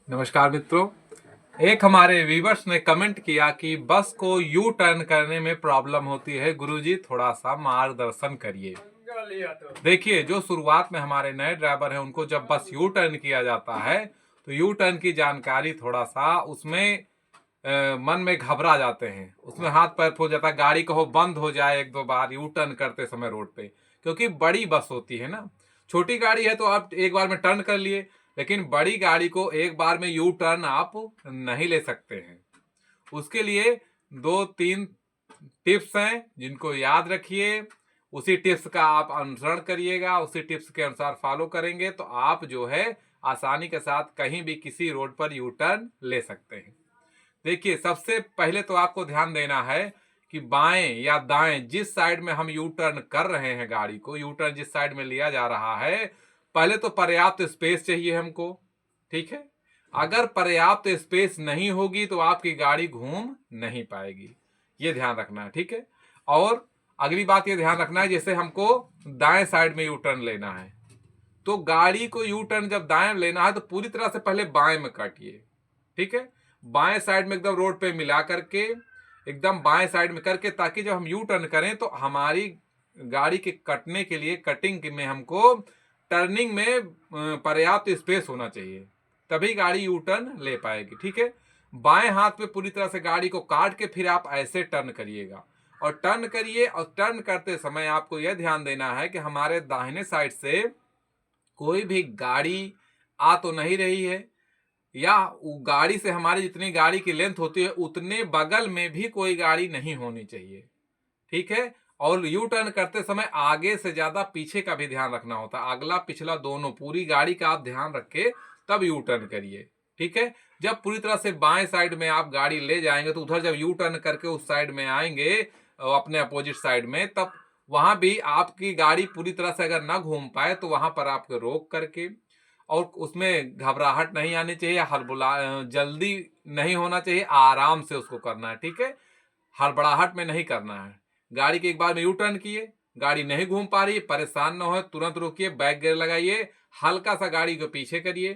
नमस्कार मित्रों। एक हमारे व्यूवर्स ने कमेंट किया कि बस को यू टर्न करने में प्रॉब्लम होती है, गुरुजी थोड़ा सा मार्गदर्शन करिए। देखिए, जो शुरुआत में हमारे नए ड्राइवर हैं उनको जब बस यू टर्न किया जाता है तो यू टर्न की जानकारी थोड़ा सा उसमें मन में घबरा जाते हैं, उसमें हाथ पैर फूल जाता है, गाड़ी कहो बंद हो जाए एक दो बार यू टर्न करते समय रोड पे, क्योंकि बड़ी बस होती है ना। छोटी गाड़ी है तो आप एक बार में टर्न कर लिए, लेकिन बड़ी गाड़ी को एक बार में यू टर्न आप नहीं ले सकते हैं। उसके लिए दो तीन टिप्स हैं जिनको याद रखिए, उसी टिप्स का आप अनुसरण करिएगा, उसी टिप्स के अनुसार फॉलो करेंगे तो आप जो है आसानी के साथ कहीं भी किसी रोड पर यू टर्न ले सकते हैं। देखिए, सबसे पहले तो आपको ध्यान देना है कि बाएं या दाएं जिस साइड में हम यू टर्न कर रहे हैं, गाड़ी को यू टर्न जिस साइड में लिया जा रहा है, पहले तो पर्याप्त स्पेस चाहिए हमको। ठीक है, अगर पर्याप्त स्पेस नहीं होगी तो आपकी गाड़ी घूम नहीं पाएगी, ये ध्यान रखना है। ठीक है, और अगली बात ये ध्यान रखना है, जैसे हमको दाएं साइड में यू टर्न लेना है तो गाड़ी को यू टर्न जब दाएं लेना है तो पूरी तरह से पहले बाएं में काटिए। ठीक है, बाएं साइड में एकदम रोड पे मिला करके एकदम बाएं साइड में करके, ताकि जब हम यू टर्न करें तो हमारी गाड़ी के कटने के लिए कटिंग में हमको टर्निंग में पर्याप्त स्पेस होना चाहिए, तभी गाड़ी यू टर्न ले पाएगी। ठीक है, बाएं हाथ पे पूरी तरह से गाड़ी को काट के फिर आप ऐसे टर्न करिएगा और टर्न करिए। और टर्न करते समय आपको यह ध्यान देना है कि हमारे दाहिने साइड से कोई भी गाड़ी आ तो नहीं रही है, या गाड़ी से हमारी जितनी गाड़ी की लेंथ होती है उतने बगल में भी कोई गाड़ी नहीं होनी चाहिए। ठीक है, और यू टर्न करते समय आगे से ज्यादा पीछे का भी ध्यान रखना होता है, अगला पिछला दोनों पूरी गाड़ी का आप ध्यान रख के तब यू टर्न करिए। ठीक है, जब पूरी तरह से बाएं साइड में आप गाड़ी ले जाएंगे तो उधर जब यू टर्न करके उस साइड में आएंगे अपने अपोजिट साइड में, तब वहां भी आपकी गाड़ी पूरी तरह से अगर ना घूम पाए तो वहां पर आपको रोक करके, और उसमें घबराहट नहीं आनी चाहिए, हड़बड़ा जल्दी नहीं होना चाहिए, आराम से उसको करना है। ठीक है, हड़बड़ाहट में नहीं करना है। गाड़ी के एक बार में यू टर्न किए, गाड़ी नहीं घूम पा रही, परेशान ना हो, तुरंत रोकिए, बैक गियर लगाइए, हल्का सा गाड़ी को पीछे करिए।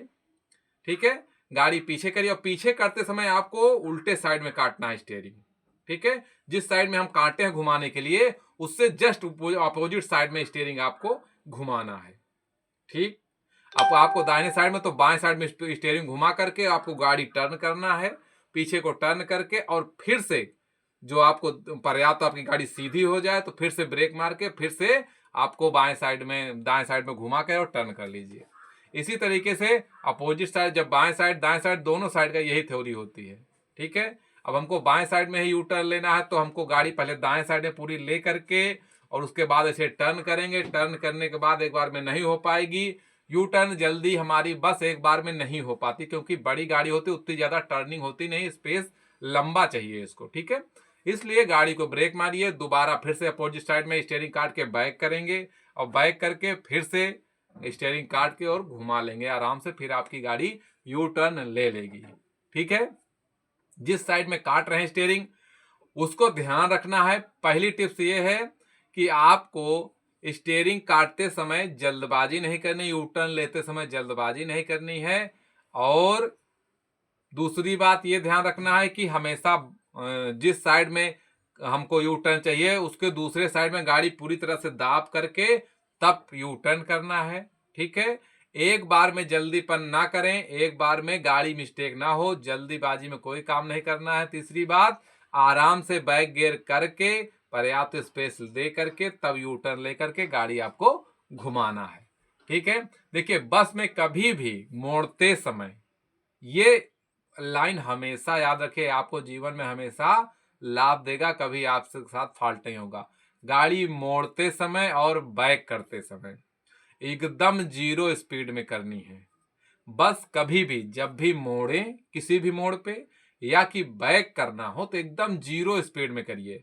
ठीक है, गाड़ी पीछे करिए और पीछे करते समय आपको उल्टे साइड में काटना है स्टीयरिंग। ठीक है, जिस साइड में हम काटे हैं घुमाने के लिए उससे जस्ट अपोजिट साइड में स्टीयरिंग आपको घुमाना है। ठीक, अब आपको दाहिने साइड में तो बाएं साइड में स्टीयरिंग घुमा करके आपको गाड़ी टर्न करना है, पीछे को टर्न करके, और फिर से जो आपको पर्याप्त आपकी गाड़ी सीधी हो जाए तो फिर से ब्रेक मार के फिर से आपको बाएं साइड में दाएं साइड में घुमा के और टर्न कर लीजिए। इसी तरीके से अपोजिट साइड, जब बाएं साइड दाएं साइड दोनों साइड का यही थ्योरी होती है। ठीक है, अब हमको बाएं साइड में ही यू टर्न लेना है तो हमको गाड़ी पहले दाएं साइड में पूरी ले करके और उसके बाद ऐसे टर्न करेंगे। टर्न करने के बाद एक बार में नहीं हो पाएगी यू टर्न, जल्दी हमारी बस एक बार में नहीं हो पाती, क्योंकि बड़ी गाड़ी होती उतनी ज्यादा टर्निंग होती नहीं, स्पेस लंबा चाहिए इसको। ठीक है, इसलिए गाड़ी को ब्रेक मारिए, दोबारा फिर से अपोजिट साइड में स्टीयरिंग काट के बैक करेंगे और बैक करके फिर से स्टीयरिंग काट के और घुमा लेंगे आराम से, फिर आपकी गाड़ी यू टर्न ले लेगी। ठीक है, जिस साइड में काट रहे हैं स्टीयरिंग उसको ध्यान रखना है। पहली टिप्स ये है कि आपको स्टीयरिंग काटते समय जल्दबाजी नहीं करनी, यू टर्न लेते समय जल्दबाजी नहीं करनी है। और दूसरी बात ये ध्यान रखना है कि हमेशा जिस साइड में हमको यू टर्न चाहिए उसके दूसरे साइड में गाड़ी पूरी तरह से दाब करके तब यू टर्न करना है। ठीक है, एक बार में जल्दीपन ना करें, एक बार में गाड़ी मिस्टेक ना हो, जल्दीबाजी में कोई काम नहीं करना है। तीसरी बात, आराम से बैक गियर करके पर्याप्त स्पेस दे करके तब यू टर्न लेकर के गाड़ी आपको घुमाना है। ठीक है, देखिए बस में कभी भी मोड़ते समय ये लाइन हमेशा याद रखिए, आपको जीवन में हमेशा लाभ देगा, कभी आपके साथ फॉल्ट नहीं होगा। गाड़ी मोड़ते समय और बैक करते समय एकदम जीरो स्पीड में करनी है। बस कभी भी जब भी मोड़े किसी भी मोड़ पे या कि बैक करना हो तो एकदम जीरो स्पीड में करिए,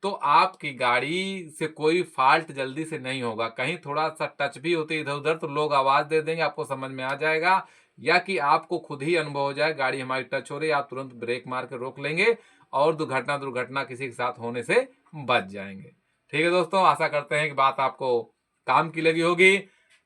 तो आपकी गाड़ी से कोई फॉल्ट जल्दी से नहीं होगा। कहीं थोड़ा सा टच भी होते इधर उधर तो लोग आवाज दे देंगे, आपको समझ में आ जाएगा, या कि आपको खुद ही अनुभव हो जाए गाड़ी हमारी टच हो रही है, आप तुरंत ब्रेक मार के रोक लेंगे और दुर्घटना किसी के साथ होने से बच जाएंगे। ठीक है दोस्तों, आशा करते हैं कि बात आपको काम की लगी होगी।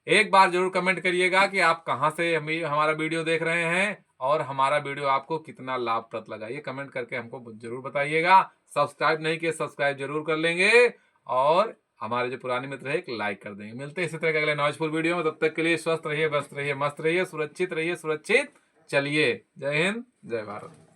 एक बार जरूर कमेंट करिएगा कि आप कहां से हमारा वीडियो देख रहे हैं और हमारा वीडियो आपको कितना लाभप्रद लगा ये कमेंट करके हमको जरूर बताइएगा। सब्सक्राइब नहीं किए सब्सक्राइब जरूर कर लेंगे और हमारे जो पुराने मित्र है एक लाइक कर देंगे। मिलते हैं इसी तरह के अगले नॉलेजफुल वीडियो में। तब तक के लिए स्वस्थ रहिए, व्यस्त रहिए, मस्त रहिए, सुरक्षित रहिए, सुरक्षित चलिए। जय हिंद, जय भारत।